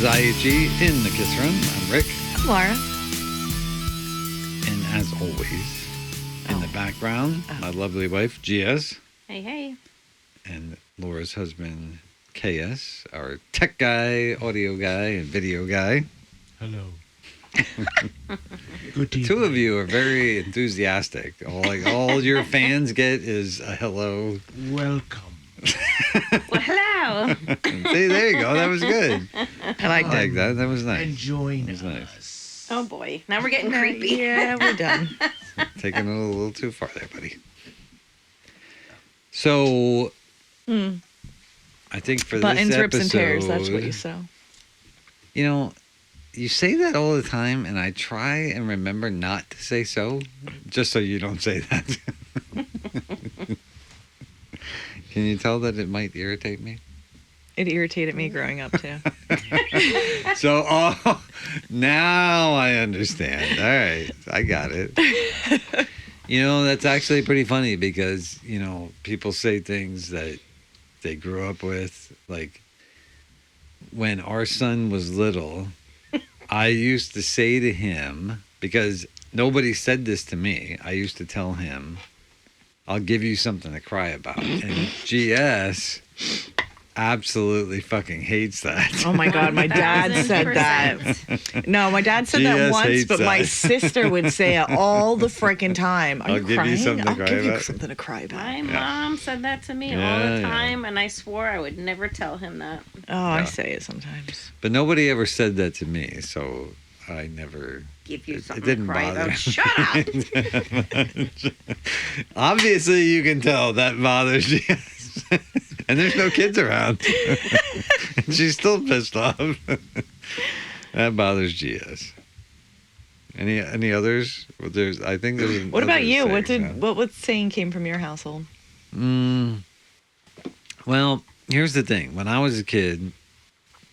IHE in the Kiss Room. I'm Rick. I'm Laura. And as always, in the background, my lovely wife, GS. Hey, hey. And Laura's husband, KS, our tech guy, audio guy, and video guy. Hello. Good The two of you are very enthusiastic. All your fans get is a hello. Welcome. Well, hello. See, there you go. That was good. I like that. That was nice. And join us. Nice. Oh, boy. Now we're getting creepy. Yeah, we're done. Taking it a little too far there, buddy. So, I think for Buttons, this rips, episode, and tears. That's what you sew. You know, you say that all the time, and I try and remember not to say so, just so you don't say that. Can you tell that it might irritate me? It irritated me growing up, too. So, now I understand. All right, I got it. You know, that's actually pretty funny because, you know, people say things that they grew up with. Like, when our son was little, I used to say to him, because nobody said this to me, I used to tell him, I'll give you something to cry about. And GS absolutely fucking hates that. Oh, my God. My dad said that. No, my dad said that once, but my sister would say it all the freaking time. Are I'll you give crying? you something to I'll cry give you about. something to cry about. My mom said that to me all the time, and I swore I would never tell him that. Oh, I say it sometimes. But nobody ever said that to me, so I never... Give you something it didn't to cry bother about. me. Shut up. Obviously, you can tell that bothers you. And there's no kids around. And she's still pissed off. That bothers GS. Any others? Well, I think there's. What about you? Saying, What saying came from your household? Well, here's the thing. When I was a kid,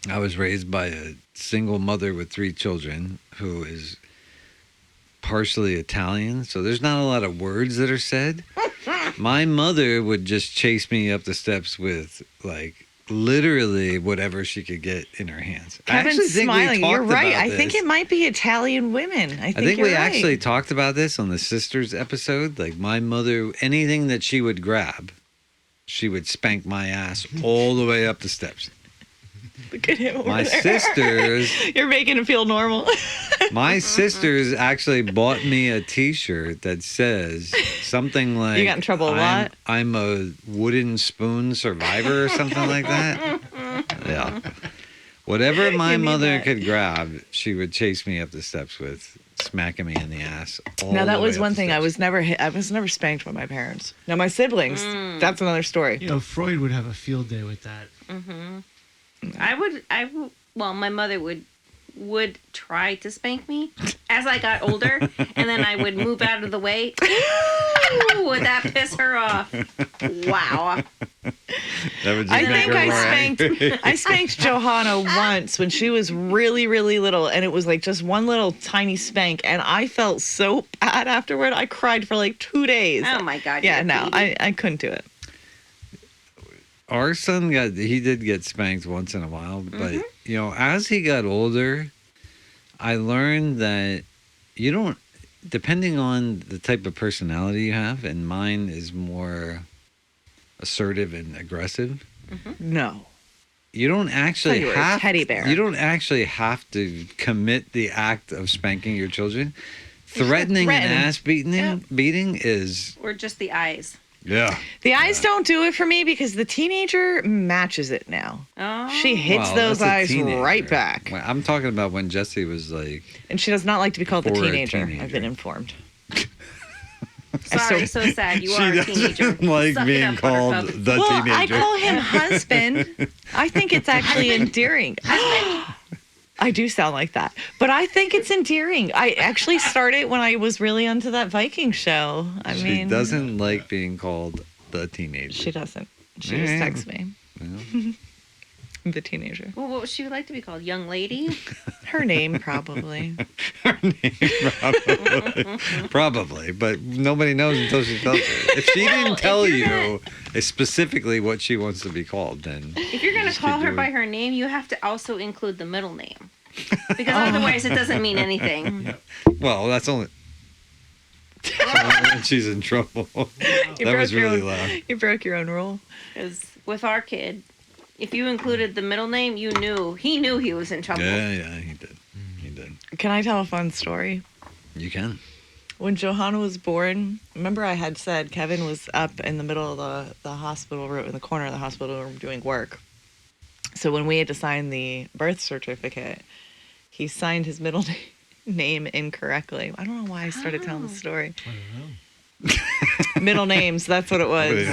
I was raised by a single mother with 3 children who is partially Italian, so there's not a lot of words that are said. My mother would just chase me up the steps with, like, literally whatever she could get in her hands. Kevin's smiling. You're right. I think it might be Italian women. I think we you're right. actually talked about this on the Sisters episode. Like, my mother, anything that she would grab, she would spank my ass all the way up the steps. Look at him over My there. sisters... You're making him feel normal. My sisters actually bought me a T-shirt that says something like... You got in trouble a lot? I'm a wooden spoon survivor or something like that. Yeah. Whatever my mother could grab, she would chase me up the steps with, smacking me in the ass. Now, that was one thing. I was never spanked by my parents. Now, my siblings, that's another story. You know, Freud would have a field day with that. Well, my mother would try to spank me as I got older, and then I would move out of the way. Ooh, would that piss her off? Wow. I spanked Johanna once when she was really, really little, and it was like just one little tiny spank, and I felt so bad afterward. I cried for like 2 days. Oh my God. Yeah, no, I couldn't do it. Our son did get spanked once in a while, but you know, as he got older, I learned that you don't, depending on the type of personality you have, and mine is more assertive and aggressive. No. You don't actually have teddy bear. You don't actually have to commit the act of spanking your children. Threatening an ass beating is, or just the eyes. Yeah. The eyes don't do it for me because the teenager matches it now. Oh. She hits those eyes right back. Well, I'm talking about when Jessie was like... And she does not like to be called the teenager. I've been informed. Sorry, so sad. You are a teenager. She doesn't like being called the teenager. I call him husband. I think it's actually endearing. I do sound like that. But I think it's endearing. I actually started when I was really into that Viking show. She doesn't like being called the teenager. She doesn't. She just texts me. Well, The teenager. Well, what would she like to be called? Young lady? Her name, probably. Her name, probably, but nobody knows until she tells you. If she didn't tell you specifically what she wants to be called, then If you're going to just call keep her by doing her name, you have to also include the middle name. Because otherwise it doesn't mean anything. it. Well, that's only. She's in trouble. That was really loud. You broke your own rule. Because with our kid, if you included the middle name, he knew he was in trouble. Yeah, he did. He did. Can I tell a fun story? You can. When Johanna was born, remember I had said Kevin was up in the middle of the hospital room, in the corner of the hospital room doing work. So when we had to sign the birth certificate, he signed his middle name incorrectly. I don't know why I started telling the story. I don't know. Middle names, that's what it was.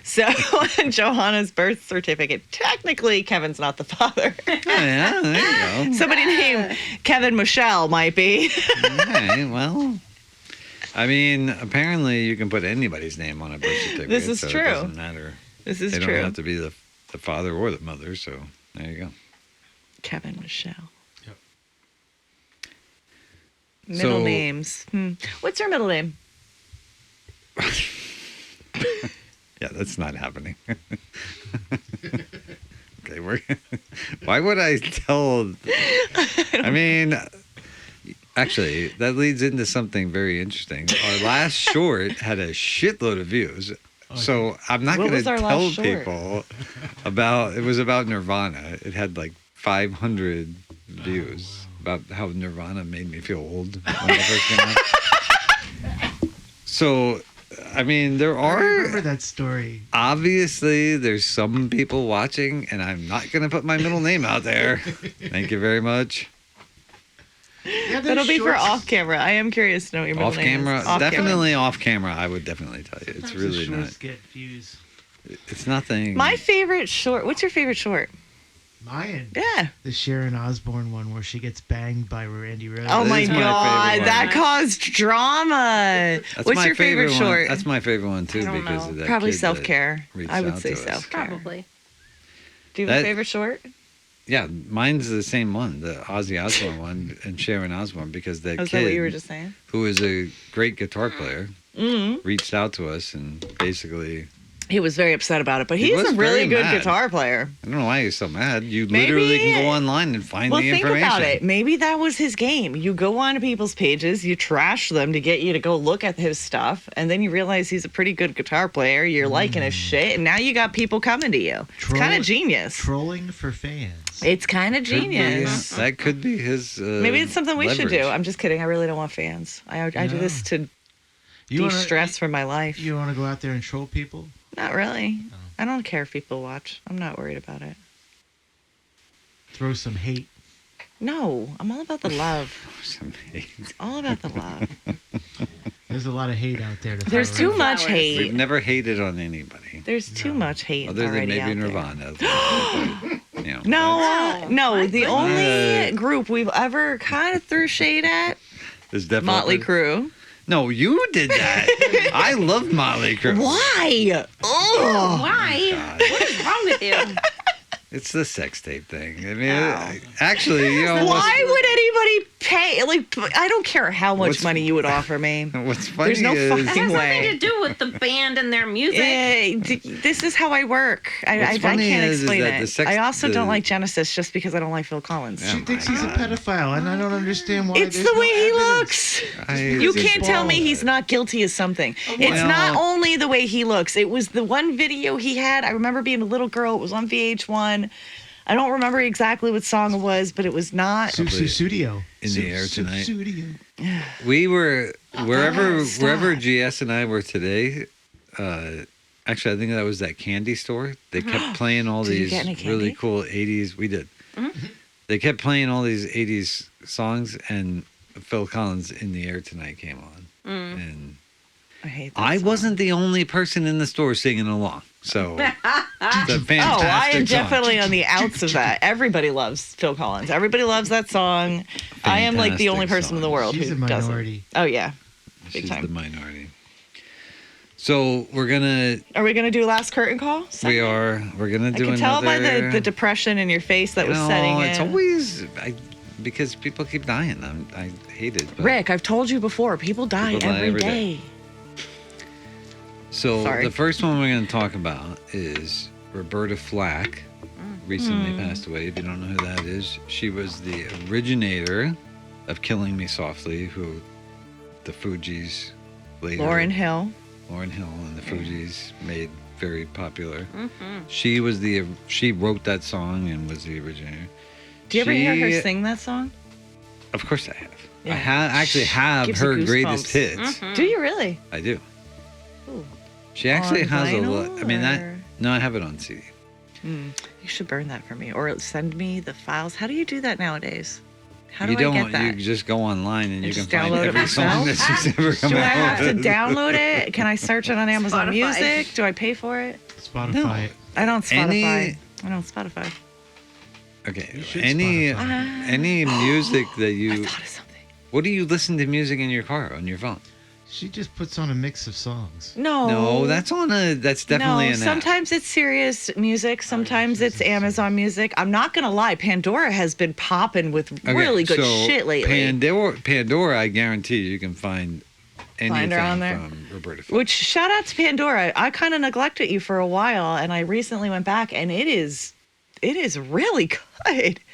So on Johanna's birth certificate, technically Kevin's not the father. Oh, yeah, there you go. Somebody named Kevin Michelle might be. Okay, well, I mean, apparently you can put anybody's name on a birth certificate. This is so true. It doesn't matter. This is They true. don't have to be the father or the mother, so there you go. Kevin Michelle. Yep. Middle So- names. What's your middle name? Yeah, that's not happening. Okay, why would I tell? I mean, actually, that leads into something very interesting. Our last short had a shitload of views. So I'm not What going was to our tell last short? people about. It was about Nirvana. It had like 500 views about how Nirvana made me feel old when it first came out. So, I mean, there I remember are that story. obviously there's some people watching, and I'm not going to put my middle name out there. Thank you very much. Yeah, That'll be for shorts. off camera. I am curious to know what your middle Off name camera, is. Off camera. definitely off camera. I would definitely tell you. It's Sometimes the really not. shorts get views. It's nothing. My favorite short. What's your favorite short? Mine. Yeah. The Sharon Osbourne one where she gets banged by Randy Rhoads. Oh That my is my god, favorite that one. caused drama. That's What's my your favorite one. short? That's my favorite one too, I don't because know. of that. Probably kid that self care. reached I would out say to us. self care. Probably. Do you have a That- favorite short? Yeah, mine's the same one, the Ozzy Osbourne one, and Sharon Osbourne, because that Was kid that what you were just saying? who is a great guitar player Mm-hmm. reached out to us and basically, He was very upset about it, but He he's was a really very good mad. guitar player. I don't know why he's so mad. You Maybe- literally can go online and find Well, the think information. about it. Maybe that was his game. You go on people's pages, you trash them to get you to go look at his stuff, and then you realize he's a pretty good guitar player. You're liking his shit, and now you got people coming to you. It's Troll- kind of genius. Trolling for fans. It's kind of Could be, genius. that could be his. Maybe it's something we should do. leverage. I'm just kidding. I really don't want fans. I do No. this to You wanna- de-stress from my life. You want to go out there and troll people? Not really. Oh. I don't care if people watch. I'm not worried about it. Throw some hate. No, I'm all about the love. All about the love. There's a lot of hate out there. To There's throw too around. much Flowers. We've hate. never hated on anybody There's too No. much hate other than already maybe out there. Nirvana. But, you know, No, no. The Wow. only group we've ever kind of threw shade at, It's definitely Motley Crue. No, you did that. I love Motley Crue. Why? Oh, Why? God. What is wrong with you? It's the sex tape thing. I mean, Ow. actually, you know, why would anybody pay? Like, I don't care how much What's- money you would offer me. what's funny There's no is It fucking has nothing way. to do with the band and their music. This is how I work. I What's funny can't is explain that the it. sex- I also the- don't like Genesis just because I don't like Phil Collins. Yeah. She Oh thinks my he's a God. pedophile, and I don't understand why. It's there's the no way he evidence. looks. You You can't tell me he's not guilty of something. It's Well- not only the way he looks. It was the one video he had. I remember being a little girl. It was on VH1. I don't remember exactly what song it was, but it was not. Studio. In the air tonight. Studio. We were wherever stop. wherever GS and I were today. Actually, I think that was that candy store. They kept playing all Did you these get any really candy? cool '80s. We did. They kept playing all these '80s songs, and Phil Collins' "In the Air Tonight" came on, and I hate that I song. wasn't the only person in the store singing along. So it's a fantastic Oh, I am song. definitely on the outs of that. Everybody loves Phil Collins. Everybody loves that song. I am like the only Fantastic person in the song. world She's who a doesn't. minority. Oh yeah, big She's time. the minority. So we're gonna. Are we gonna do last curtain call? We are. We're gonna do I can another. tell by the depression in your face that was setting in. It's always because people keep dying. I hate it. But Rick, I've told you before. People die every day. So Sorry. the first one we're going to talk about is Roberta Flack. Recently passed away. If you don't know who that is, she was the originator of "Killing Me Softly," who the Fugees later. Lauren Hill And the Fugees made very popular. She wrote that song and was the originator. Do you ever hear her sing that song? Of course I have. Yeah. I actually have Gives her you greatest goosebumps. hits. Do you really? I do. Ooh. She actually On has a vinyl, lot. I mean, or- No, I have it on CD. You should burn that for me, or send me the files. How do you do that nowadays? How do You I don't. get that? You just go online and you can just find download it every song that myself? she's ever come Do I out have to with. download it? Can I search it on Amazon Spotify. Music? Do I pay for it? Spotify. I don't Spotify. Any- I don't Spotify. Okay. You should Any Spotify. any music that I you. thought of something. What do you listen to music in your car on your phone? She just puts on a mix of songs. No. No, that's definitely no, an app. sometimes it's serious music. Sometimes it's Amazon Music. I'm not gonna lie. Pandora has been popping with Okay, really good so shit lately. Pandora, I guarantee you can find anything on there? from Roberta Flack. Which shout out to Pandora. I kind of neglected you for a while, and I recently went back, and it is really good.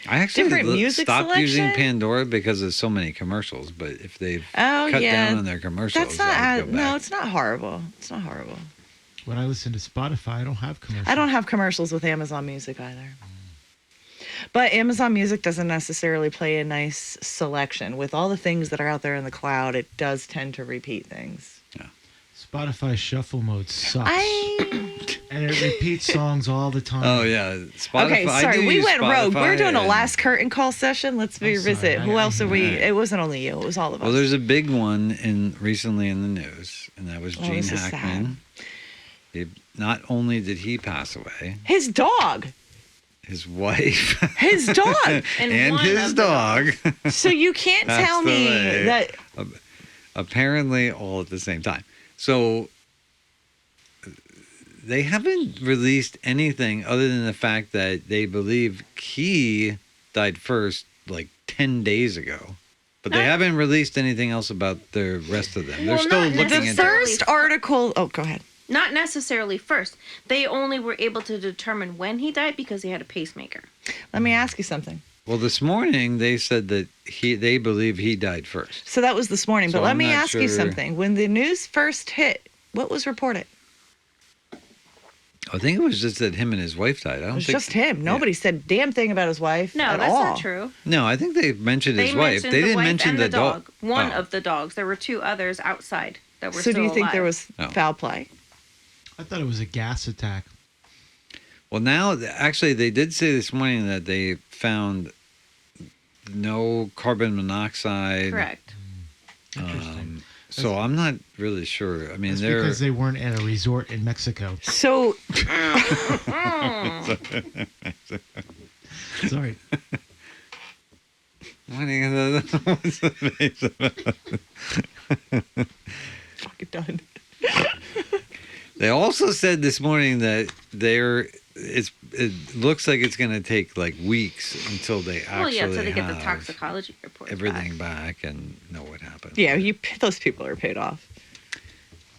I actually different music stopped using selection? Pandora because of so many commercials. But if they've Oh, cut yeah. down on their commercials, That's not. I'll go No, back. it's not horrible. It's not horrible. When I listen to Spotify, I don't have commercials. I don't have commercials with Amazon Music either. But Amazon Music doesn't necessarily play a nice selection. With all the things that are out there in the cloud, it does tend to repeat things. Spotify shuffle mode sucks. I And it repeats songs all the time. Oh yeah, Spotify. Okay, I sorry, do we use went rogue. We're Spotify doing a and- last curtain call session. Let's revisit. sorry, Who I else are we? hear that. It wasn't only you. It was all of us. Well, there's a big one recently in the news, and that was Gene this is Hackman. Not only did he pass away, His dog. his wife His dog. and one his of the dog, So you can't Passed tell me away. that. apparently all at the same time. So they haven't released anything other than the fact that they believe he died first, like 10 days ago. But they haven't released anything else about the rest of them. They're Well, still not looking The into first article. Oh, go ahead. Not necessarily first. They only were able to determine when he died because he had a pacemaker. Let me ask you something. Well, this morning they said that they believe he died first. So that was this morning. So But let I'm me not ask you sure- something. When the news first hit, what was reported? I think it was just that him and his wife died. I It don't was think just him. Nobody said a damn thing about his wife. No, at that's all. not true. No, I think they mentioned his They wife. mentioned They the didn't wife mention and the dog. One Oh. of the dogs. There were two others outside that were So still do you think there alive. was Oh. foul play? I thought it was a gas attack. Well, now actually they did say this morning that they found no carbon monoxide. Correct. Interesting. So I'm not really sure. I mean, That's they're because they weren't at a resort in Mexico. So Sorry. What's the face about? fucking done. They also said this morning that it looks like it's going to take like weeks until they actually Well, yeah, until they get the have toxicology report. everything back and know what happened. Yeah, those people are paid off.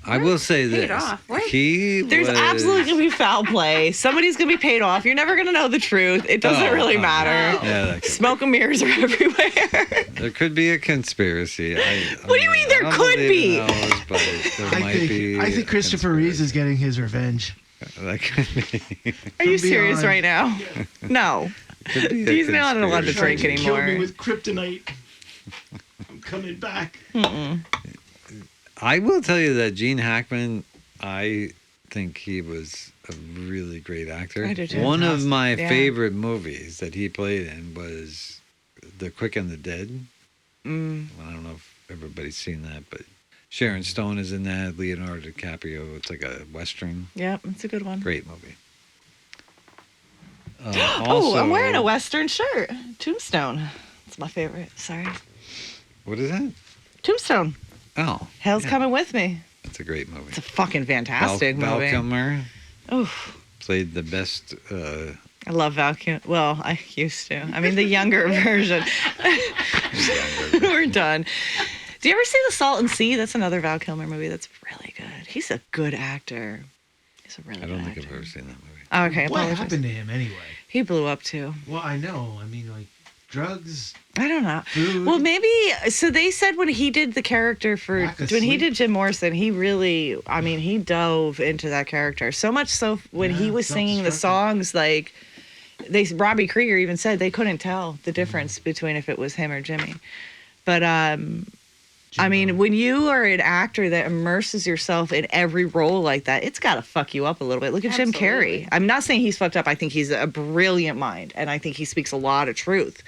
I will say Paid this: off? What? There's absolutely gonna be foul play. Somebody's gonna be paid off. You're never gonna know the truth. It doesn't really matter. Yeah, that could, Smoke and mirrors are everywhere. there could be a conspiracy. What do you mean there could be? I think Christopher Reeves is getting his revenge. That could be. Are you From serious beyond. right now? No. Could be a He's not allowed to conspiracy. drink anymore. Kill me with kryptonite. I'm coming back. I will tell you that Gene Hackman, I think he was a really great actor. I do too. One of my Yeah. favorite movies that he played in was The Quick and the Dead. Mm. Well, I don't know if everybody's seen that, but Sharon Stone is in that. Leonardo DiCaprio. It's like a Western. Yeah, it's a good one. Great movie. Oh, I'm wearing a Western shirt. Tombstone. It's my favorite. Sorry. What is that? Tombstone. Oh. Hell's yeah. coming with me. That's a great movie. It's a fucking fantastic Val movie. Kilmer Oof. played the best. I love Val Kilmer. Well, I used to. I mean, the younger version. We're done. Do you ever see The Salt and Sea? That's another Val Kilmer movie that's really good. He's a good actor. He's a really good actor. I don't think I've ever seen that movie. Oh, okay, What apologize. happened to him anyway? He blew up too. Well, I know. I mean, like drugs, I don't know. food. Well, maybe. So they said when he did the character for Lack of when he sleep. did Jim Morrison, he really, I mean, he dove into that character so much so when he Yeah, was singing the self-destructive. songs, like Robbie Krieger even said they couldn't tell the difference between if it was him or Jimmy. But I mean, when you are an actor that immerses yourself in every role like that, it's got to fuck you up a little bit. Look at Jim Absolutely. Carrey. I'm not saying he's fucked up. I think he's a brilliant mind, and I think he speaks a lot of truth.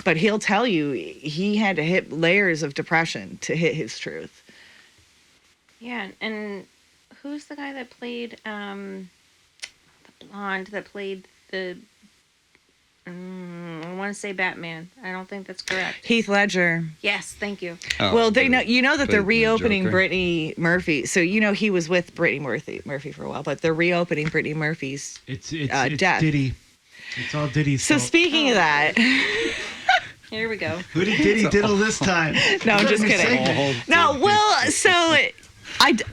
But he'll tell you he had to hit layers of depression to hit his truth. Yeah, and who's the guy that played the blonde that played the? I want to say Batman. I don't think that's correct. Heath Ledger. Yes, thank you. Oh, Well, they the- know that they're played the reopening Joker. Brittany Murphy. So he was with Brittany Murphy for a while, but they're reopening Brittany Murphy's. It's death. Diddy. It's all Diddy's So fault. speaking of that, Here we go. Who did Diddy diddle this time? no, I'm just Let me kidding. say- No, well, so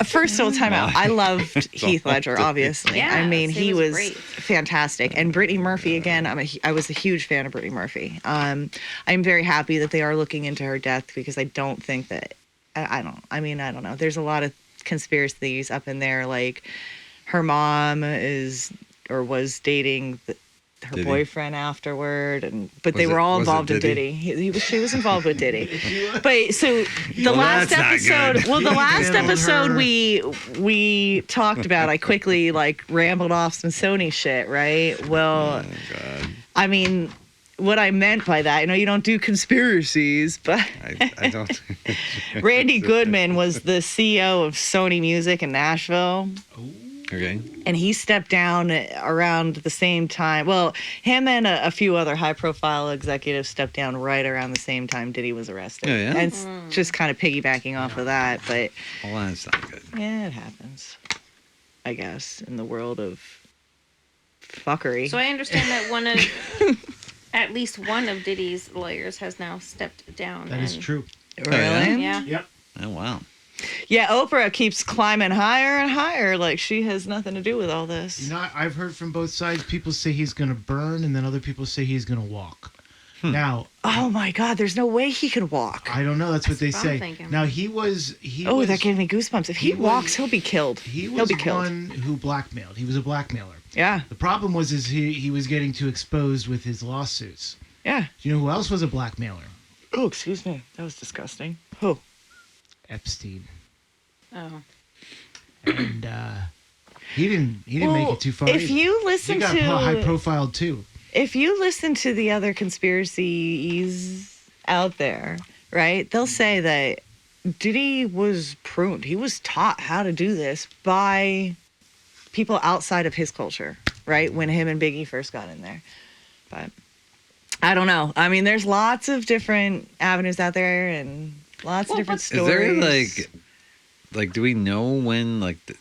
first of all, time out. I loved Heath Ledger, obviously. Yes, I mean, he he was was great. fantastic. And Brittany Murphy, again, I was a huge fan of Brittany Murphy. I'm very happy that they are looking into her death because I don't think that, I don't know. There's a lot of conspiracies up in there. Like her mom was dating her Diddy. boyfriend afterward, but they Was were it- all was it involved in Diddy? Diddy. She was involved with Diddy. But so the Well, last that's not episode, good. well, the last Diddled episode her. we talked about, I quickly rambled off some Sony shit, right? Well, Oh, God. I mean, what I meant by that, I know you don't do conspiracies, but I don't. Randy Goodman was the CEO of Sony Music in Nashville. Okay. And he stepped down around the same time. Well, him and a few other high-profile executives stepped down right around the same time Diddy was arrested. Oh, yeah? And it's just kind of piggybacking off of that. But, Well, that's not good. yeah, it happens, I guess, in the world of fuckery. So I understand that at least one of Diddy's lawyers has now stepped down. That is true. Really? yeah? Yeah. Yep. Oh, wow. Yeah, Oprah keeps climbing higher and higher like she has nothing to do with all this. You know, I've heard from both sides. People say he's going to burn, and then other people say he's going to walk. Now, Oh, my God, there's no way he can walk. I don't know. That's what they That's what I'm say. thinking. Now, he was That gave me goosebumps. If he he was- walks, he'll be killed. he He'll was be killed. one who blackmailed. He was a blackmailer. Yeah, The problem was he was getting too exposed with his lawsuits. yeah. Do you know who else was a blackmailer? Oh, excuse me. That was disgusting. Oh. Epstein. Oh. And he didn't make it too far. If either. you he listen got high to profiled too. if you listen to the other conspiracies out there, right? They'll say that Diddy was pruned. He was taught how to do this by people outside of his culture, right? When him and Biggie first got in there. But I don't know. I mean, there's lots of different avenues out there and lots of different Is stories. there do we know when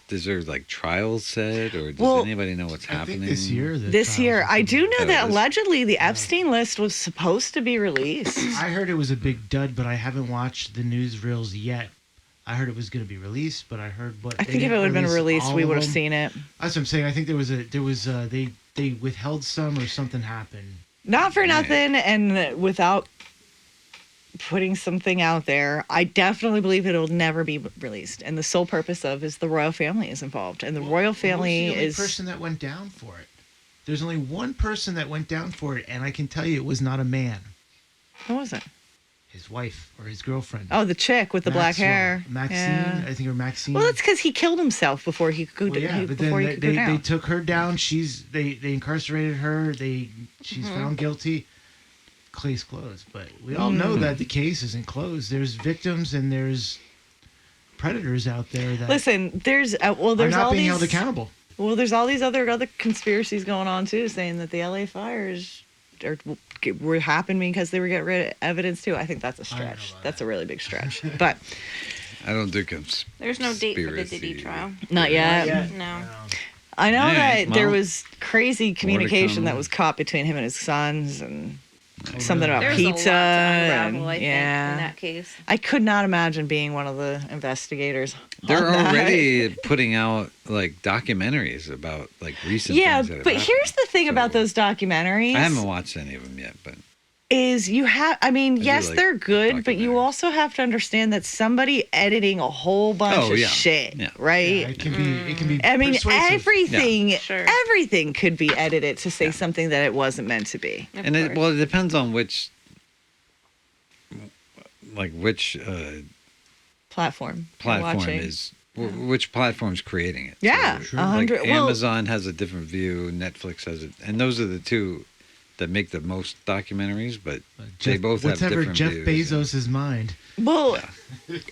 is there trials set, or does Well, anybody know what's I happening think this year. This year, I do know Oh, that it is? allegedly the Epstein list was supposed to be released. I heard it was a big dud, but I haven't watched the newsreels yet. I heard it was going to be released, but I heard I think if it would have been released, we would have seen it. That's what I'm saying. I think they withheld some or something happened. Not for Right. nothing, and without putting something out there, I definitely believe it'll never be released. And the sole purpose is the royal family is involved, and the royal family Who's the only is. person that went down for it. There's only one person that went down for it, and I can tell you it was not a man. Who was it? His wife or his girlfriend. Oh, the chick with the black Maxwell. hair. Maxine, Yeah. I think, or Maxine. Well, that's because he killed himself before he could. Well, yeah, but then before he could go they down. took her down. They incarcerated her. She's Mm-hmm. found guilty. Case closed. But we all know Mm. that the case isn't closed. There's victims and there's predators out there that Listen, there's are there's not all being these held accountable. Well, there's all these other conspiracies going on too, saying that the LA fires were happening because they were getting rid of evidence too. I think that's a I don't know stretch. about That's a really big stretch. But I don't do There's no date for the conspiracy. Diddy trial. Not yet. No. I know Yeah, that there well, was crazy communication come. that was caught between him and his sons, and Oh, something really? about There's pizza. a lot to and, unravel, I think, yeah, in that case. I could not imagine being one of the investigators. They're on that. already putting out like documentaries about like recent Yeah, things that have but happened. here's the thing about So, those documentaries. I haven't watched any of them yet, but Is you have, I mean, do yes, like they're good, but you documentaries. also have to understand that somebody editing a whole bunch Oh, of yeah. shit, Yeah. right? Yeah, it can be. It can be. I mean, persuasive. everything, Sure. everything could be edited to say Yeah. something that it wasn't meant to be. Of and it course. it depends on which Platform. you're platform watching. is which platform's creating it. Yeah, So, 100. like Well, Amazon has a different view, Netflix has it, and those are the two that make the most documentaries, but they both have whatever different Jeff views. Bezos' mind. well,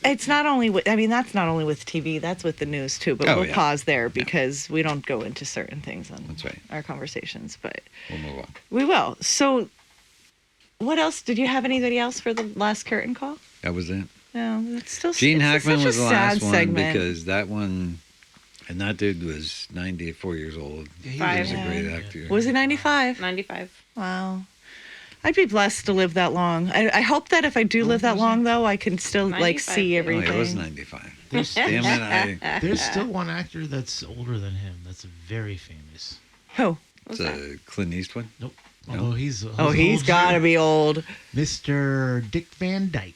it's not only with. I mean, that's not only with TV. That's with the news too. But Oh, we'll yeah. pause there because we don't go into certain things on That's right. our conversations. But We'll move on. we will. So, what else? Did you have anybody else for the last curtain call? That was it. No, it's still. Gene it's Hackman such a was the sad last one segment. because that one, and that dude was 94 years old. Yeah, He Five. was a Yeah. great actor. Was he 95? 95. Wow. I'd be blessed to live that long. I hope that if I do live that long, though, I can still like 95, see yeah. Oh, everything. he was 95. There's, Damn it! there's still one actor that's older than him. That's very famous. Who? It's Clint Eastwood. Nope. No? Although he's. Oh, he's got to be old. Mr. Dick Van Dyke.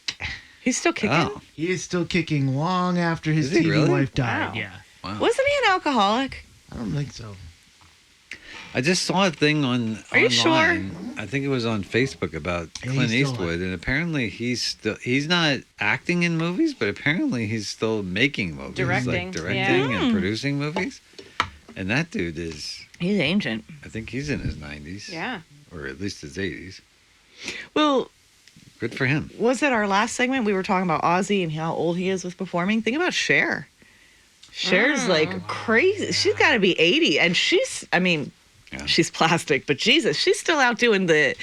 He's still kicking. Oh, He is still kicking long after his Is he TV really? wife died. Wow. Yeah. wow. Wasn't he an alcoholic? I don't think so. I just saw a thing on Are you online. I think it was on Facebook about Yeah, Clint he's still Eastwood, and apparently he's not acting in movies, but apparently he's still making movies, Directing, like directing yeah. and producing movies. And that dude is, He's ancient. I think he's in his 90s, Yeah. or at least his 80s. Well, Good for him. was it our last segment? We were talking about Ozzy and how old he is with performing. Think about Cher. Cher's like crazy. She's got to be 80, and she's. I mean, Yeah. she's plastic, but Jesus, she's still out doing the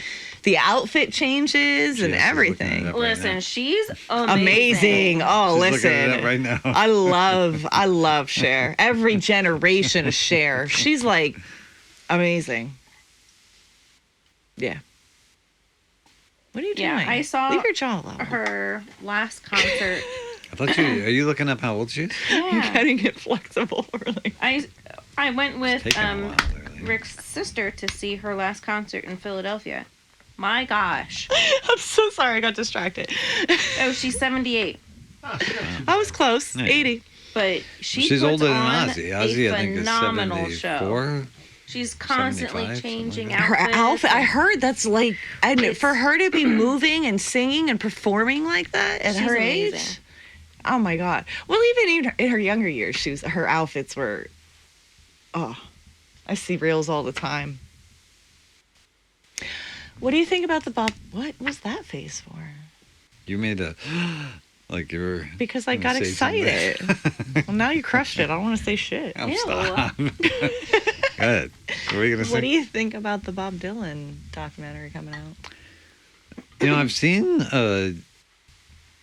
outfit changes She and is. She's looking everything. it up right Listen, now. she's Amazing. Oh, She's listen. looking it up right now. I love Cher. Every generation of Cher. She's like amazing. Yeah. What are you doing? Yeah, I saw Leave your jaw alone. her last concert. I thought you are you looking up how old she is? You're Yeah. getting it flexible. Really. I went with Taking a while, clearly. Rick's sister to see her last concert in Philadelphia. My gosh. I'm so sorry. I got distracted. Oh, she's 78. I was close. Yeah. 80. But she's She's older than on Ozzy. Ozzy, a I think, is phenomenal show. 74. She's constantly 75, changing something like Her outfits. outfit. I heard that's like, and It's- for her to be moving and singing and performing like that at She's her amazing. age. Oh my God. Well, even in her younger years, her outfits were. Oh, I see reels all the time. What do you think about the Bob? What was that face for? You made a like you were. Because I gonna got say excited. something. Well, now you crushed it. I don't want to say shit. Oh, Ew. stop. Go ahead. What were you gonna say? What do you think about the Bob Dylan documentary coming out? You know, I've seen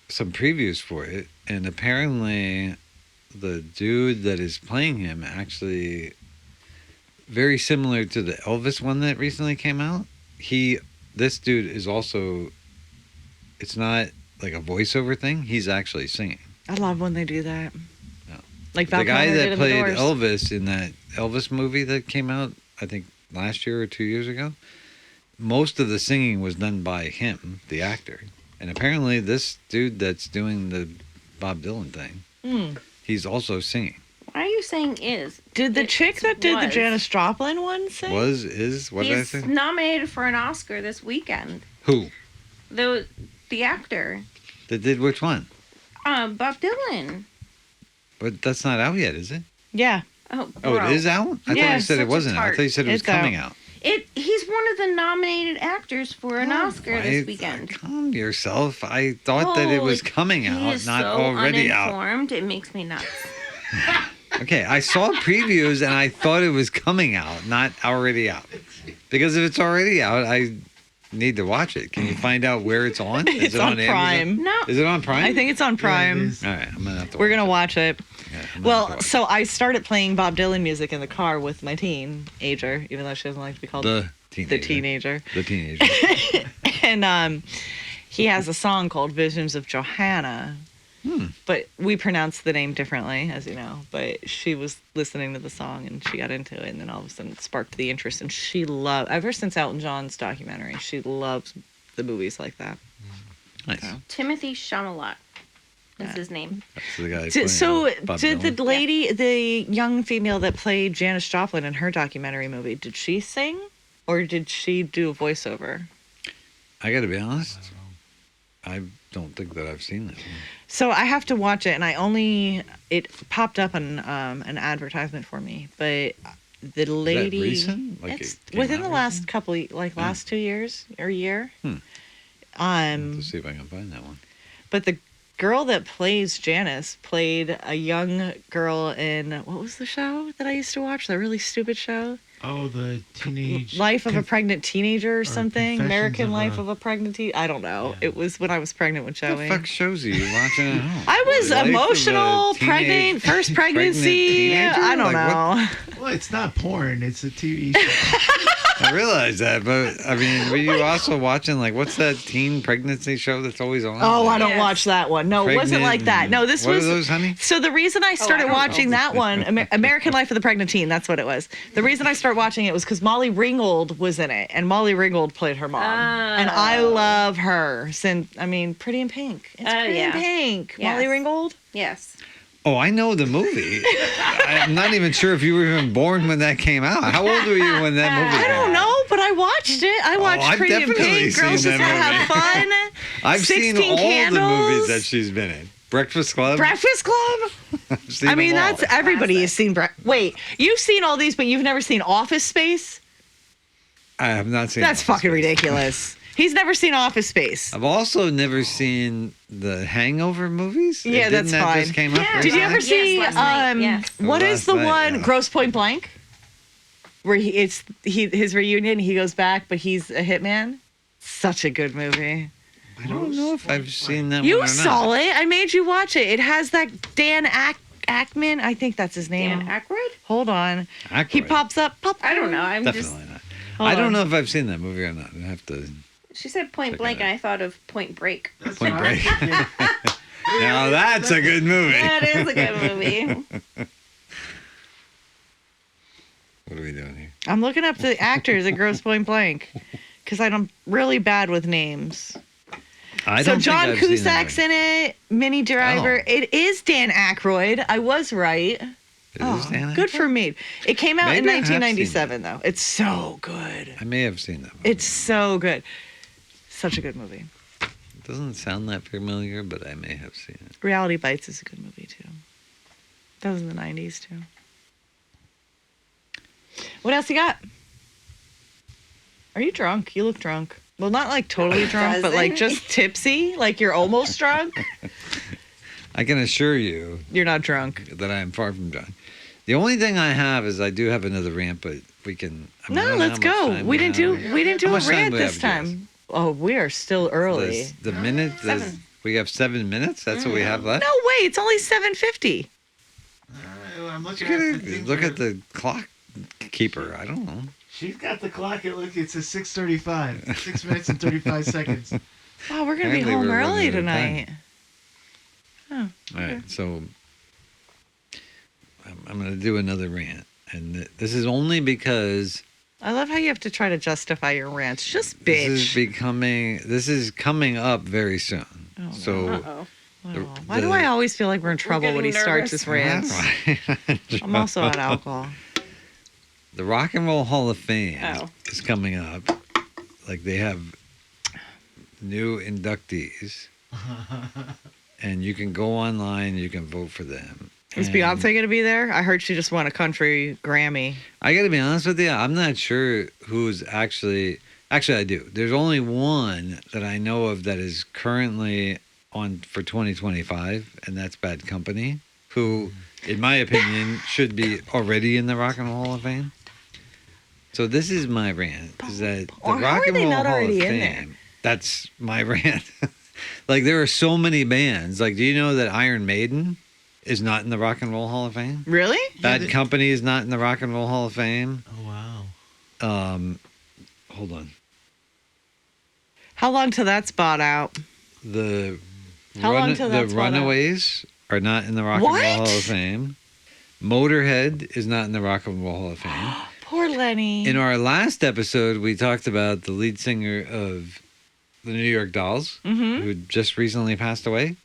some previews for it, and apparently the dude that is playing him actually very similar to the Elvis one that recently came out. This dude is also, it's not like a voiceover thing. He's actually singing. I love when they do that. Yeah. Like The Val guy Kilmer did that in The played Doors. Elvis in that Elvis movie that came out, I think last year or 2 years ago, most of the singing was done by him, the actor. And apparently this dude that's doing the Bob Dylan thing, Hmm. he's also singing. Why are you saying is? Did the It chick that did the was. Janis Joplin one sing? What did I He's say? nominated for an Oscar this weekend. Who? The actor, That did which one? Bob Dylan. But that's not out yet, is it? Yeah. Oh, Oh, bro. it is out? I thought Yeah, you said such it a wasn't out. I tart. thought you said it was It's coming out. He's one of the nominated actors for an Oscar this Right? weekend. Calm yourself. I thought that it was Holy- coming He out, is not so already out. uninformed. It makes me nuts. Okay, I saw previews and I thought it was coming out, not already out. Because if it's already out, I need to watch it. Can you find out where it's on? Is It's it on Amazon? Prime. No. Is it on Prime? I think it's on Yeah, it Prime. is. All right, I'm gonna have to. We're gonna watch it. Yeah, I'm gonna have to Well, watch so I started playing Bob Dylan music in the car with my teenager, even though she doesn't like to be called the teenager. the teenager. The teenager. And he has a song called Visions of Johanna. But we pronounce the name differently, as you know. But she was listening to the song and she got into it, and then all of a sudden it sparked the interest. And she loved, ever since Elton John's documentary, she loves the movies like that. Nice. So. Timothy Chalamet. That's his name. That's the guy. So playing Bob did Dylan. the lady, the young female that played Janis Joplin in her documentary movie, did she sing or did she do a voiceover? I got to be honest. I don't think that I've seen that. So I have to watch it, and it popped up on an advertisement for me, but the lady, recent? Like it's it came within out the last recent? couple, last 2 years or year. Let's see if I can find that one. But the girl that plays Janice played a young girl in, what was the show that I used to watch? The really stupid show? Oh, the teenage Life of a Pregnant Teenager or something? Confessions American of Life a- of a Pregnant Teen. I don't know. Yeah. It was when I was pregnant with What Joey. the fuck shows are you watching at home? I was Life of a emotional, teenage- pregnant, first pregnancy. teenager? I don't Like, know. Well, it's not porn. It's a TV show. I realize that, but I mean, were you also watching like what's that teen pregnancy show that's always on? Oh, I don't Yes. watch that one. No, it wasn't Pregnant like that. No, this what was. are those, honey? So the reason I started don't know. watching that one, American Life of the Pregnant Teen, that's what it was. The reason I started watching it was because Molly Ringwald was in it, and Molly Ringwald played her mom, and I love her. Pretty in Pink. It's Pretty in yeah. Pink. Yes. Molly Ringwald. Yes. Oh, I know the movie. I'm not even sure if you were even born when that came out. How old were you when that movie I came don't out? know, but I watched it. I watched I've Pretty in definitely Pink. Girls seen just that want to have fun. I've seen 16 all Candles. the movies that she's been in. Breakfast Club. Breakfast Club. I've seen I mean, them all. that's everybody has seen. Wait, you've seen all these, but you've never seen Office Space? I have not seen. That's Office fucking Space. ridiculous. He's never seen Office Space. I've also never seen the Hangover movies. Yeah, Didn't that's that fine. Just came up Yeah. Did you recently? ever see Yes, last night, yes. what is Last the night, one yeah. Gross Point Blank? Where his reunion, he goes back, but he's a hitman. Such a good movie. I don't know if I've seen that one You or not. saw it. I made you watch it. It has that Dan Ackman. I think that's his name. Dan Aykroyd? Hold on. Aykroyd. He pops up. I don't know. I'm just. Definitely not. Hold I don't on. know if I've seen that movie or not. I have to She said Point Check Blank, it out. and I thought of Point Break. That's Point what Break. I'm thinking. Now that's a good movie. That is a good movie. What are we doing here? I'm looking up the actors at Gross Point Blank because I'm really bad with names. I So don't John think I've seen that Cusack's in it. Minnie Driver. Oh. It is Dan Aykroyd. I was right. movie. It is Dan Good Aykroyd? for me. It came out Maybe I in have seen 1997, though. It's so good. I may have seen that movie. It's so good. Such a good movie. It doesn't sound that familiar, but I may have seen it. Reality Bites is a good movie, too. That was in the 90s, too. What else you got? Are you drunk? You look drunk. Well, not like totally drunk, but like just tipsy. Like you're almost drunk. I can assure you You're not drunk. that I am far from drunk. The only thing I have is I do have another rant, but we can. I mean, I No, don't know let's how much go. time We didn't have. do How a much time rant do we this have, Jess? time. Oh, we are still early. The minute. Seven. We have 7 minutes. That's what we have left. No way, it's only 7:50. I'm looking Look at at, the thing look for- at the clock keeper. I don't know. She's got the clock. It says 6:35. 6 minutes and 35 seconds. Wow, we're gonna be Apparently home we're early running out of tonight. Oh, All right, so I'm going to do another rant, and this is only because I love how you have to try to justify your rants. Just this bitch. is coming up very soon. Oh, no. So Uh-oh. Wow. Why do I always feel like we're in trouble when he getting starts nervous. his rants? I'm also on alcohol. The Rock and Roll Hall of Fame Oh. is coming up. Like they have new inductees, and you can go online. You can vote for them. Is And Beyonce gonna be there? I heard she just won a country Grammy. I got to be honest with you. I'm not sure who's actually. Actually, I do. There's only one that I know of that is currently on for 2025, and that's Bad Company, who, in my opinion, should be already in the Rock and Roll Hall of Fame. So this is my rant. Is that the Or how Rock are and they Roll not Hall of already in Fame? That's my rant. Like there are so many bands. Like, do you know that Iron Maiden is not in the Rock and Roll Hall of Fame? Really? Bad Company is not in the Rock and Roll Hall of Fame. Oh wow. Hold on. How long till that's bought out? The How long till that's bought out? Runaways are not in the Rock and What? Roll Hall of Fame. Motorhead is not in the Rock and Roll Hall of Fame. Poor Lenny. In our last episode, we talked about the lead singer of the New York Dolls, who just recently passed away.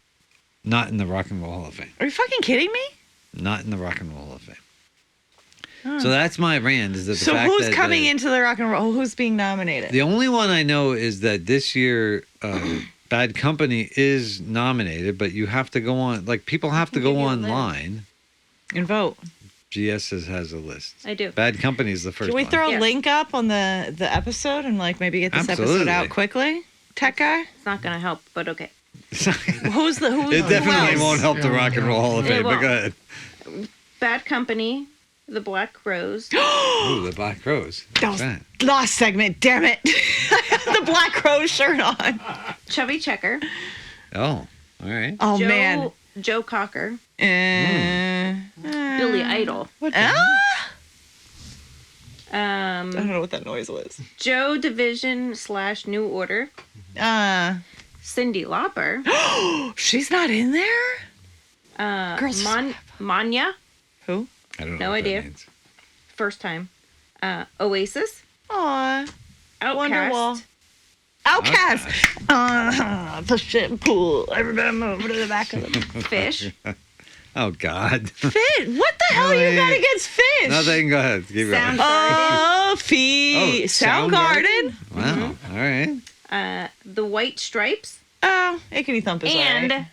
Not in the Rock and Roll Hall of Fame. Are you fucking kidding me? Not in the Rock and Roll Hall of Fame. So that's my rant. Is that the So fact who's that coming into the rock and roll? Who's being nominated? The only one I know is that this year, Bad Company is nominated, but you have to go on. Like people have to Give go you a online. And vote. GS has a list. I do. Bad Company is the first Can we one. throw a Yes. link up on the episode and like maybe get this episode Absolutely. out quickly? Tech guy? It's not gonna help, but okay. Who's the who's It who definitely else? won't help the Rock and Roll Hall of It Fame, but won't. go ahead. Bad Company, The Black Crowes, Ooh, the Black Crows. That What's was that? last segment, damn it. I have the Black Crow shirt on. Chubby Checker, Oh, all right. Oh man. Joe Cocker, Billy Billy Idol, What the I um, don't know what that noise was. Joe Division / New Order, Cyndi Lauper, She's not in there? Girls Manya, Who? I don't know. No what that idea. means. first time, Oasis, Aw. Wonderwall. Outkast, Outcast. The shit pool. Everybody move to the back of the Fish, Oh God. Fish. What the hell you got against Fish? Nothing. Go ahead. Keep going. Soundgarden, Oh, Oh, Soundgarden. Wow. All right. The White Stripes, Oh, Ickety Thump is and alright.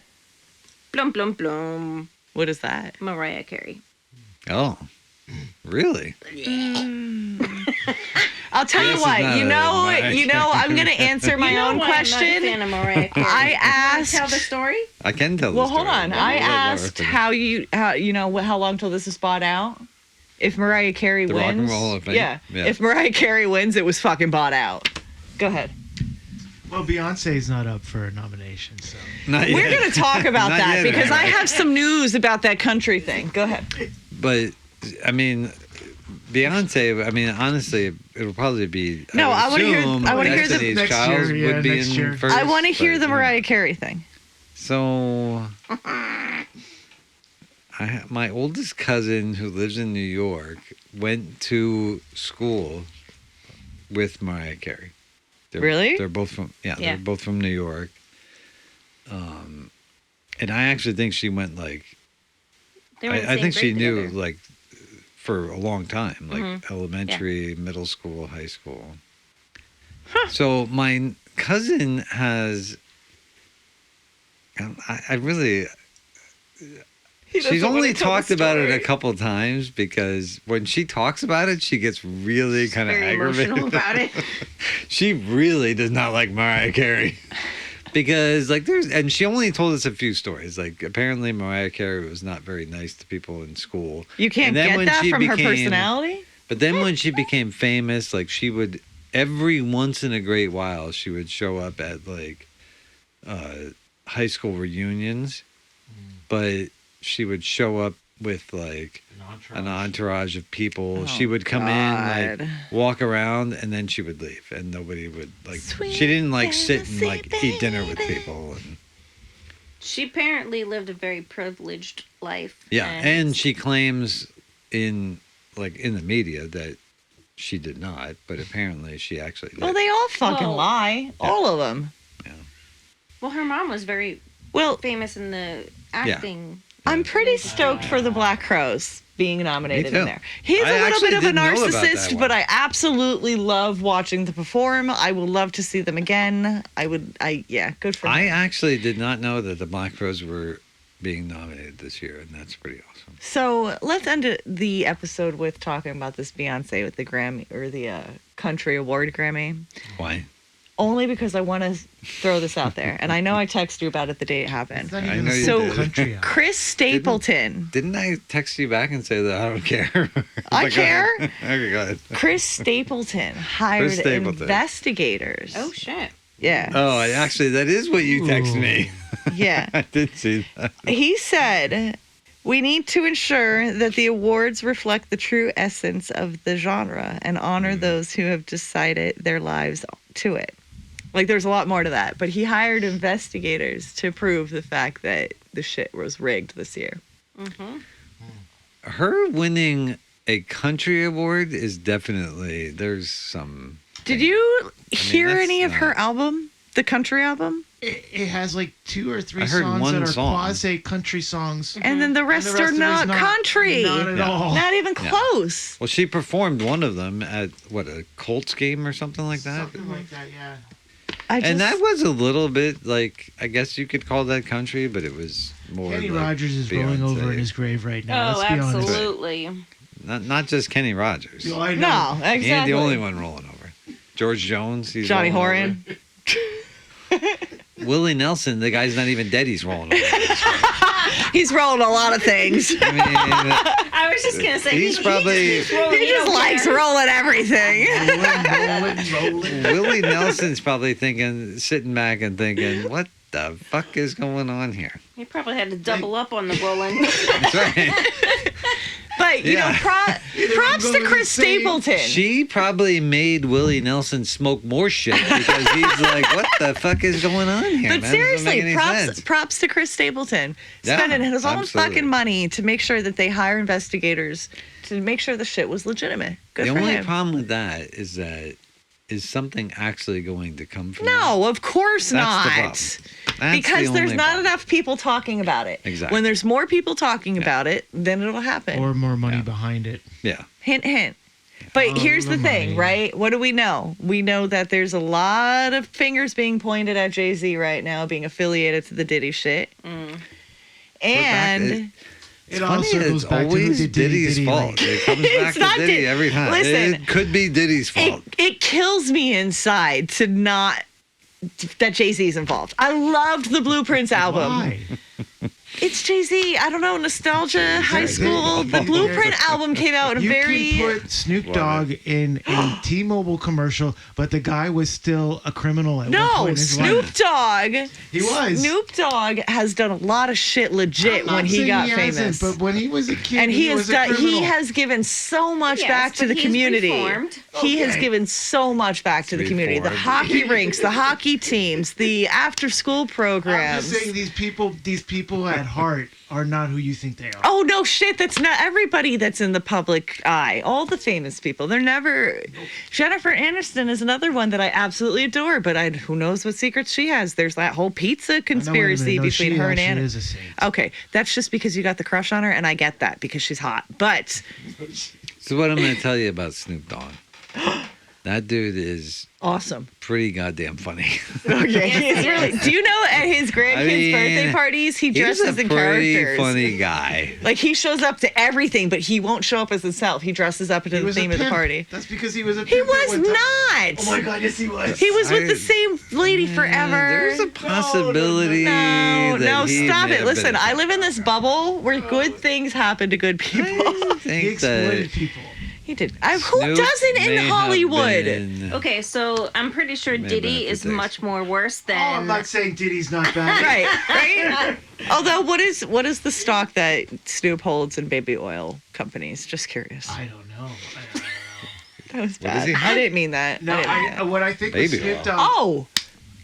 Blum Blum Blum, What is that? Mariah Carey. Oh, really? I'll tell you This is what. not You a know. Mariah You know. I'm gonna answer my You know own why I'm not a question. fan of Mariah Carey. I Wanna asked. tell the story. I can tell. Well, the hold story. on. Let I me let Laura asked finish. how you know how long till this is bought out. If Mariah Carey The wins, Rock and Roll Hall of Fame? yeah. Yeah. If Mariah Carey wins, it was fucking bought out. Go ahead. Well, Beyonce's not up for a nomination, so. Not We're yet. gonna talk about Not that yet, because I anyway. have some news about that country thing. Go ahead. But I mean, Beyonce. I mean, honestly, it would probably be. No, I wanna hear- assume I wanna hear the- Destiny's Next Child year, yeah, would be next in year. first. I want to hear but, the you know. Mariah Carey thing. So, my oldest cousin who lives in New York went to school with Mariah Carey. Really? They're both from Yeah. They're both from New York. And I actually think she went like They were in the I same think she grade knew together. like for a long time, like elementary, middle school, high school. So my cousin has. I really. She's only talked about it a couple times because when she talks about it, she gets really kind of Very aggravated emotional about it. She really does not like Mariah Carey. Because and she only told us a few stories. Like apparently Mariah Carey was not very nice to people in school. You can't And then get when that she from her became- personality. But then when she became famous, like she would every once in a great while she would show up at like high school reunions, but she would show up with like an entourage of people. She would come in, God. like walk around, and then she would leave, and nobody would like. Sweet she didn't like sit and Tennessee like eat dinner with baby. people. And, She apparently lived a very privileged life. yeah, and she claims in the media that she did not, but apparently she actually did. Well, they all fucking Well- lie. All of them. Well, her mom was very Well, famous in the acting. I'm pretty stoked for the Black Crows being nominated Me in too. there. He's I a little actually bit of a didn't know about that narcissist, one. but I absolutely love watching them perform. I would love to see them again. Yeah, good for I me. actually did not know that the Black Crowes were being nominated this year, and that's pretty awesome. So let's end the episode with talking about this Beyonce with the Grammy or the Country Award Grammy. Why? only because I want to throw this out there. And I know I texted you about it the day it happened. It's not I even know a you so did. country album. Chris Stapleton. Didn't I text you back and say that I don't care? I Go care. ahead. Okay, go ahead. Chris Stapleton hired Stapleton. investigators. Oh shit. Yeah. Oh, actually, that is what you texted me. Yeah. I did see that. He said, "We need to ensure that the awards reflect the true essence of the genre and honor those who have decided their lives to it." Like, there's a lot more to that. But he hired investigators to prove the fact that the shit was rigged this year. Mm-hmm. Her winning a country award is definitely, there's some. Did you hear that's any of her not- album? The country album? It has like 2 or 3 I heard songs one that are song. quasi country songs. And then the And rest, the rest are of it is not country. Not at Yeah. all. Not even Yeah. close. Well, she performed one of them at, what, a Colts game or something like that? Something like that, yeah. And that was a little bit like, I guess you could call that country, but it was more Kenny like Rogers is rolling Beyonce. over in his grave right now. Oh, Let's be honest. absolutely. Not just Kenny Rogers. Oh, I know. No, exactly. He ain't the only one rolling over. George Jones, he's Johnny rolling Horan. over. Willie Nelson, the guy's not even dead, he's rolling over. He's rolling a lot of things. I mean, I was just gonna say He's probably- He just likes rolling everything. Rolling. Willie Nelson's probably sitting back and thinking, what the fuck is going on here? He probably had to double up on the rolling. That's right. But, you know, props to going Chris insane. Stapleton. She probably made Willie Nelson smoke more shit because he's like, what the fuck is going on here? But man? It doesn't make seriously, any sense. props to Chris Stapleton. Yeah, Spending his own absolutely. fucking money to make sure that they hire investigators to make sure the shit was legitimate. Good The for only him. problem with that is something actually going to come from No, of course That's not. the problem. That's Because the there's only not problem. enough people talking about it. Exactly. When there's more people talking about it, then it'll happen. Or more money Yeah. behind it. Yeah. Hint, hint. But Follow here's the the thing, money. right? What do we know? We know that there's a lot of fingers being pointed at Jay-Z right now, being affiliated to the Diddy shit. And It all Funny, circles it's back to who always did Diddy's Diddy fault. right. It comes back It's to not Diddy Diddy. every time. Listen, it could be Diddy's fault. it kills me inside to not that Jay-Z is involved. I loved the Blueprints album. Why? It's Jay-Z. I don't know, nostalgia, high Jay-Z. school. The Blueprint album came out in a You very can put Snoop Love Dogg in a T-Mobile commercial, but the guy was still a criminal at one point No, in his Snoop life. Dogg. He was. Snoop Dogg has done a lot of shit legit I'm not when he saying got hasn't, famous. but when he was a kid, And he was a criminal. he has given so much Yes, back to but the he's community. reformed. He has Okay. given so much back to the community. The Reformed. hockey rinks, the hockey teams, the after school I'm programs. just saying these people at heart are not who you think they are. Oh no shit, that's not everybody that's in the public eye. All the famous people. They're never Jennifer Aniston is another one that I absolutely adore, but who knows what secrets she has. There's that whole pizza No, wait a conspiracy minute. No, between she her and actually Anna. is a saint. Okay, that's just because you got the crush on her, and I get that because she's hot. But So what I'm going to tell you about Snoop Dogg. That dude is awesome. pretty goddamn funny. Okay, he's really. Do you know at his grandkids' I mean, birthday parties, he He's dresses a in pretty characters. funny guy. Like he shows up to everything, but he won't show up as himself. He dresses up into He the was a theme of the pimp. party. That's because he was a He pimp at was one time. not. Oh my god, yes he was. He was with I- the same lady forever. There's a possibility. No, that he stop may it. have Listen, been- I live in this bubble where good things happen to good people. I He think exploited that people. He did. Who Snoop doesn't may in have Hollywood? been- Okay, so I'm pretty sure Maybe Diddy that's is the case. much more worse Oh, I'm than. not saying Diddy's not bad. Right. Although, what is the stock that Snoop holds in baby oil companies? Just curious. I don't know. That was What does bad. he I have? didn't mean that. No, I didn't mean that. what I think Baby with Snoop oil. Dogg. Oh,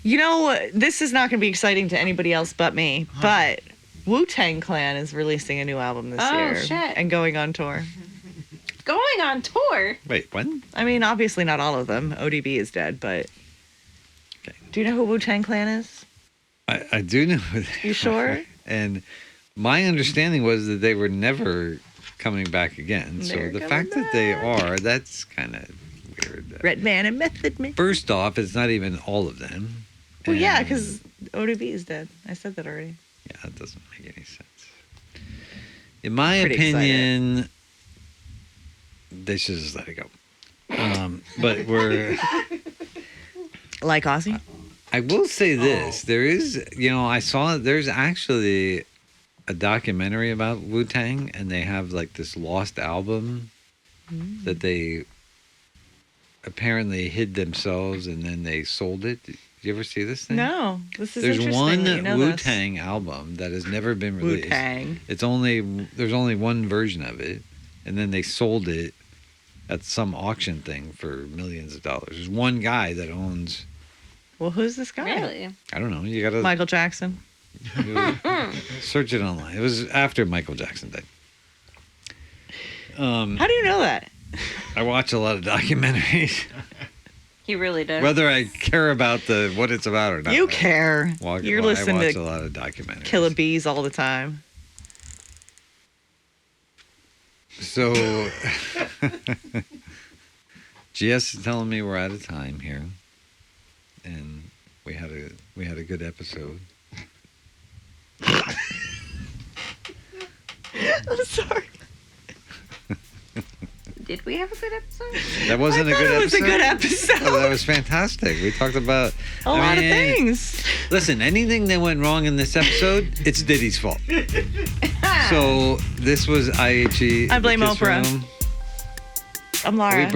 you know, this is not going to be exciting to anybody else but me, but Wu-Tang Clan is releasing a new album this Oh, year shit. and going on tour. Going on tour. Wait, when? I mean, obviously not all of them. ODB is dead, but Okay. do you know who Wu-Tang Clan is? I do know. That You sure? And my understanding was that they were never coming back again. So They're the coming fact that they back. are, that's kind of weird. Redman and Method Man. First off, it's not even all of them. Well, yeah, And- because ODB is dead. I said that already. Yeah, that doesn't make any sense. In my Pretty opinion, they should just let it go. But Like Ozzy? I will say this: there is, I saw there's actually a documentary about Wu-Tang, and they have like this lost album that they apparently hid themselves, and then they sold it. Did you ever see this thing? No. This is There's interesting. one that you know Wu-Tang album that has never been released. Wu-Tang. There's only one version of it, and then they sold it at some auction thing for millions of dollars. There's one guy that owns. Well, who's this guy? Really? I don't know. You gotta Michael Jackson. search it online. It was after Michael Jackson died. How do you know that? I watch a lot of documentaries, He really does. whether I care about what it's about or not. You care. You're I listening watch to a lot of documentaries. Killer Bees all the time. So, GS is telling me we're out of time here, and we had a good episode. I'm sorry. Did we have a good episode? That wasn't a good It episode. was a good episode. Oh, that was fantastic. We talked about a lot of things. Listen, anything that went wrong in this episode, it's Diddy's fault. So this was IHE. I blame the Kiss Oprah. Room. I'm Are Laura. we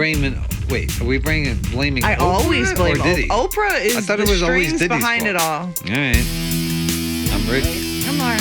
blaming blaming I Oprah always blame or Diddy? Oprah. Oprah I is thought the it was always strings Diddy's behind fault. it all. All right. I'm Rich. I'm Laura.